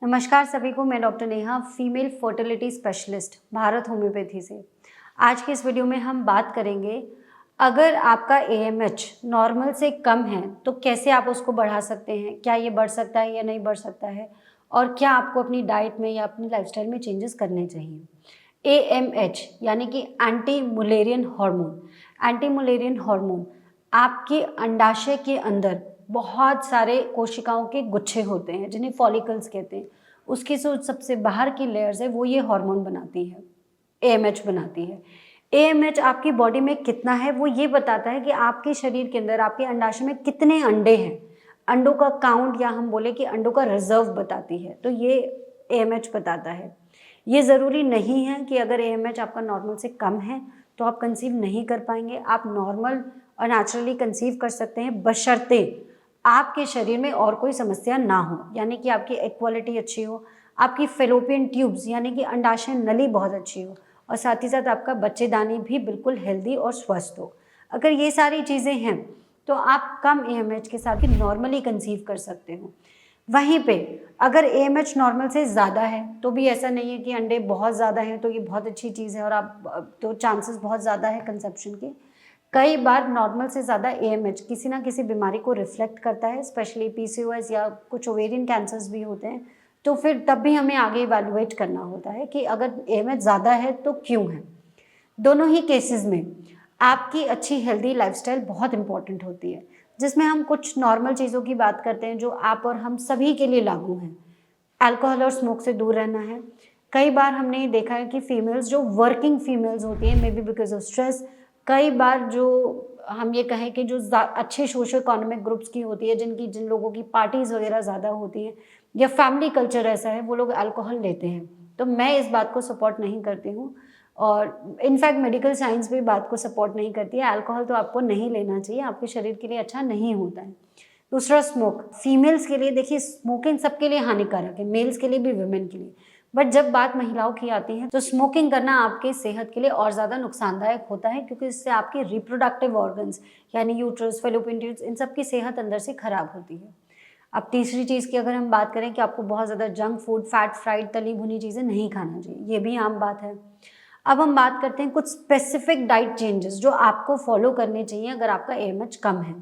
नमस्कार सभी को। मैं doctor Neha, female fertility specialist, Bharat homeopathy से। आज के इस वीडियो में हम बात करेंगे, अगर आपका AMH नॉर्मल से कम है तो कैसे आप उसको बढ़ा सकते हैं, क्या ये बढ़ सकता है या नहीं बढ़ सकता है, और क्या आपको अपनी डाइट में या अपनी लाइफस्टाइल में चेंजेस करने चाहिए। AMH यानी कि anti Mullerian hormone. Anti Mullerian hormone आपके अंडाशय के अंदर बहुत सारे कोशिकाओं के गुच्छे होते हैं जिन्हें फॉलिकल्स कहते हैं। उसकी जो सबसे बाहर की लेयर्स है वो ये हार्मोन बनाती है, AMH बनाती है। AMH आपकी बॉडी में कितना है वो ये बताता है कि आपके शरीर के अंदर, आपके अंडाशय में कितने अंडे हैं। अंडों का काउंट, या हम बोले कि अंडों का रिजर्व बताती है, तो ये AMH बताता है। ये ज़रूरी नहीं है कि अगर AMH आपका नॉर्मल से कम है तो आप कंसीव नहीं कर पाएंगे। आप नॉर्मल और नेचुरली कंसीव कर सकते हैं, बशर्ते आपके शरीर में और कोई समस्या ना हो, यानी कि आपकी एग क्वालिटी अच्छी हो, आपकी फेलोपियन ट्यूब्स यानी कि अंडाशय नली बहुत अच्छी हो, और साथ ही साथ आपका बच्चेदानी भी बिल्कुल हेल्दी और स्वस्थ हो। अगर ये सारी चीज़ें हैं तो आप कम AMH के साथ भी नॉर्मली कंसीव कर सकते हो। वहीं पे अगर AMH नॉर्मल से ज़्यादा है तो भी ऐसा नहीं है कि अंडे बहुत ज़्यादा हैं तो ये बहुत अच्छी चीज़ है और आप तो चांसेस बहुत ज़्यादा है कंसेप्शन के। कई बार नॉर्मल से ज़्यादा AMH किसी ना किसी बीमारी को रिफ्लेक्ट करता है, स्पेशली PCOS या कुछ ओवेरियन कैंसर्स भी होते हैं। तो फिर तब भी हमें आगे इवैल्यूएट करना होता है कि अगर AMH ज़्यादा है तो क्यों है। दोनों ही केसेस में आपकी अच्छी हेल्दी लाइफस्टाइल बहुत इंपॉर्टेंट होती है, जिसमें हम कुछ नॉर्मल चीज़ों की बात करते हैं जो आप और हम सभी के लिए लागू हैं। अल्कोहल और स्मोक से दूर रहना है। कई बार हमने देखा है कि फीमेल्स जो वर्किंग फीमेल्स होती हैं, may be because of stress, कई बार जो हम ये कहें कि जो अच्छे सोशो इकोनॉमिक ग्रुप्स की होती है, जिन लोगों की पार्टीज़ वगैरह ज़्यादा होती हैं या फैमिली कल्चर ऐसा है, वो लोग अल्कोहल लेते हैं। तो मैं इस बात को सपोर्ट नहीं करती हूँ, और इनफैक्ट मेडिकल साइंस भी बात को सपोर्ट नहीं करती है। अल्कोहल तो आपको नहीं लेना चाहिए, आपके शरीर के लिए अच्छा नहीं होता है। दूसरा, स्मोक फीमेल्स के लिए, देखिए स्मोकिंग सबके लिए हानिकारक है, मेल्स के लिए भी, वुमेन के लिए। बट जब बात महिलाओं की आती है तो स्मोकिंग करना आपके सेहत के लिए और ज़्यादा नुकसानदायक होता है, क्योंकि इससे आपके रिप्रोडक्टिव ऑर्गन्स यानी यूट्रस, फेलोपियन ट्यूब्स, इन सब की सेहत अंदर से खराब होती है। अब तीसरी चीज़ की अगर हम बात करें कि आपको बहुत ज़्यादा जंक फूड, फैट, फ्राइड, तली भुनी चीज़ें नहीं खाना चाहिए, ये भी आम बात है। अब हम बात करते हैं कुछ स्पेसिफिक डाइट चेंजेस जो आपको फॉलो करने चाहिए अगर आपका AMH कम है।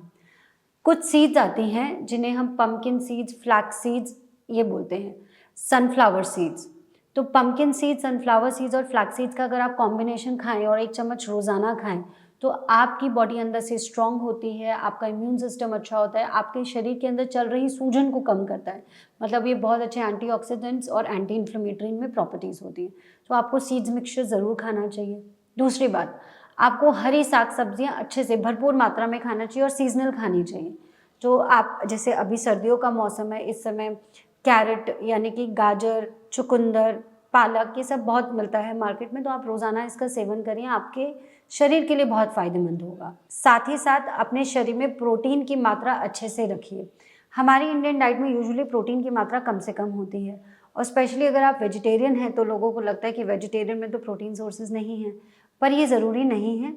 कुछ सीड्स आती हैं जिन्हें हम पम्पकिन सीड्स, फ्लैक्स सीड्स ये बोलते हैं, सनफ्लावर सीड्स। तो पम्पकिन सीड्स, सनफ्लावर सीड्स और फ्लैक्स सीड्स का अगर आप कॉम्बिनेशन खाएं और 1 चम्मच रोज़ाना खाएं तो आपकी बॉडी अंदर से स्ट्रांग होती है, आपका इम्यून सिस्टम अच्छा होता है, आपके शरीर के अंदर चल रही सूजन को कम करता है। मतलब ये बहुत अच्छे एंटीऑक्सीडेंट्स और एंटी इन्फ्लेमेटरी में प्रॉपर्टीज़ होती हैं। तो आपको सीड्स मिक्सचर ज़रूर खाना चाहिए। दूसरी बात, आपको हरी साग सब्जियां अच्छे से भरपूर मात्रा में खाना चाहिए और सीजनल खानी चाहिए। जो आप, जैसे अभी सर्दियों का मौसम है, इस समय कैरेट यानी कि गाजर, चुकंदर, पालक, ये सब बहुत मिलता है मार्केट में, तो आप रोज़ाना इसका सेवन करिए, आपके शरीर के लिए बहुत फ़ायदेमंद होगा। साथ ही साथ अपने शरीर में प्रोटीन की मात्रा अच्छे से रखिए। हमारी इंडियन डाइट में यूजुअली प्रोटीन की मात्रा कम से कम होती है, और स्पेशली अगर आप वेजिटेरियन हैं तो लोगों को लगता है कि वेजिटेरियन में तो प्रोटीन सोर्सेज नहीं हैं, पर ये ज़रूरी नहीं है।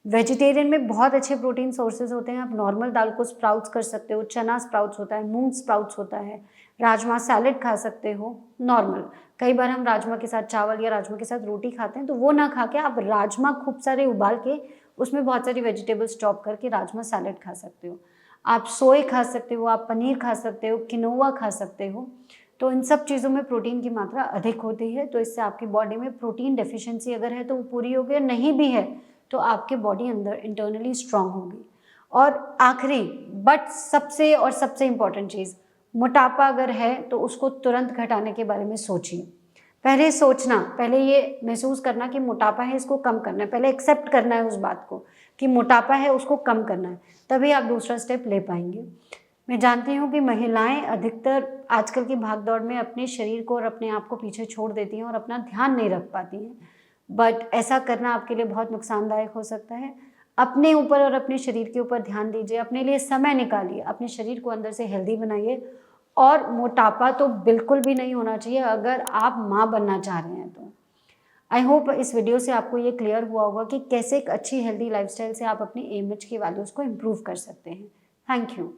वेजिटेरियन में बहुत अच्छे प्रोटीन सोर्सेज होते हैं। आप नॉर्मल दाल को स्प्राउट्स कर सकते हो, चना स्प्राउट्स होता है, मूंग स्प्राउट्स होता है, राजमा सैलेड खा सकते हो नॉर्मल। कई बार हम राजमा के साथ चावल या राजमा के साथ रोटी खाते हैं, तो वो ना खा के आप राजमा खूब सारे उबाल के उसमें बहुत सारी वेजिटेबल्स चॉप करके राजमा सैलेड खा सकते हो। आप सोए खा सकते हो, आप पनीर खा सकते हो, किनोवा खा सकते हो। तो इन सब चीज़ों में प्रोटीन की मात्रा अधिक होती है, तो इससे आपकी बॉडी में प्रोटीन डेफिशिएंसी अगर है तो वो पूरी होगी, और नहीं भी है तो आपके बॉडी अंदर इंटरनली स्ट्रांग होगी। और आखिरी बट सबसे इम्पॉर्टेंट चीज़, मोटापा अगर है तो उसको तुरंत घटाने के बारे में सोचिए। पहले सोचना, पहले ये महसूस करना कि मोटापा है, इसको कम करना है, पहले एक्सेप्ट करना है उस बात को कि मोटापा है, उसको कम करना है, तभी आप दूसरा स्टेप ले पाएंगे। मैं जानती हूँ कि महिलाएं अधिकतर आजकल की भागदौड़ में अपने शरीर को और अपने आप को पीछे छोड़ देती हैं और अपना ध्यान नहीं रख पाती हैं, बट ऐसा करना आपके लिए बहुत नुकसानदायक हो सकता है। अपने ऊपर और अपने शरीर के ऊपर ध्यान दीजिए, अपने लिए समय निकालिए, अपने शरीर को अंदर से हेल्दी बनाइए। और मोटापा तो बिल्कुल भी नहीं होना चाहिए अगर आप माँ बनना चाह रहे हैं तो। आई होप इस वीडियो से आपको ये क्लियर हुआ होगा कि कैसे एक अच्छी हेल्दी लाइफस्टाइल से आप अपनी AMH की वैल्यूज़ को इम्प्रूव कर सकते हैं। Thank you.